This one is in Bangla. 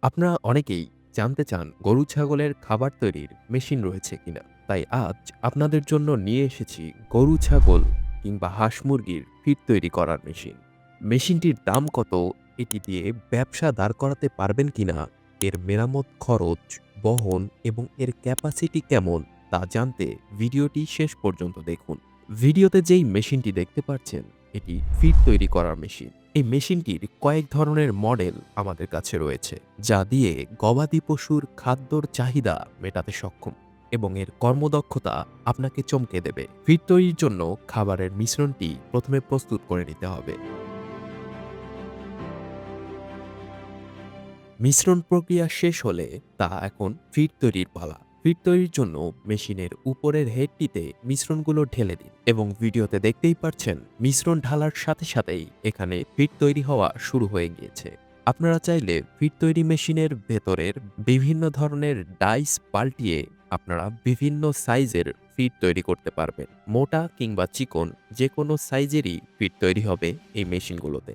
আপনারা অনেকেই জানতে চান গরু ছাগলের খাবার তৈরির মেশিন রয়েছে কিনা। তাই আজ আপনাদের জন্য নিয়ে এসেছি গরু ছাগল কিংবা হাঁস মুরগির ফিড তৈরি করার মেশিন। মেশিনটির দাম কত, এটি দিয়ে ব্যবসা দাঁড় করাতে পারবেন কিনা, এর মেরামত খরচ, বহন এবং এর ক্যাপাসিটি কেমন তা জানতে ভিডিওটি শেষ পর্যন্ত দেখুন। ভিডিওতে যেই মেশিনটি দেখতে পাচ্ছেন এটি ফিড তৈরি করার মেশিন। এই মেশিনটির কয়েক ধরনের মডেল আমাদের কাছে রয়েছে, যা দিয়ে গবাদি পশুর খাদ্যর চাহিদা মেটাতে সক্ষম এবং এর কর্মদক্ষতা আপনাকে চমকে দেবে। ফিড তৈরির জন্য খাবারের মিশ্রণটি প্রথমে প্রস্তুত করে নিতে হবে। মিশ্রণ প্রক্রিয়া শেষ হলে তা এখন ফিড তৈরির পালা। ফিড তৈরির জন্য মেশিনের উপরের হেডটিতে মিশ্রণগুলো ঢেলে দিন এবং ভিডিওতে দেখতেই পাচ্ছেন মিশ্রণ ঢালার সাথে সাথেই এখানে ফিড তৈরি হওয়া শুরু হয়ে গিয়েছে। আপনারা চাইলে ফিড তৈরি মেশিনের ভেতরের বিভিন্ন ধরনের ডাইস পাল্টিয়ে আপনারা বিভিন্ন সাইজের ফিড তৈরি করতে পারবেন। মোটা কিংবা চিকন যে কোনো সাইজেরই ফিড তৈরি হবে এই মেশিনগুলোতে।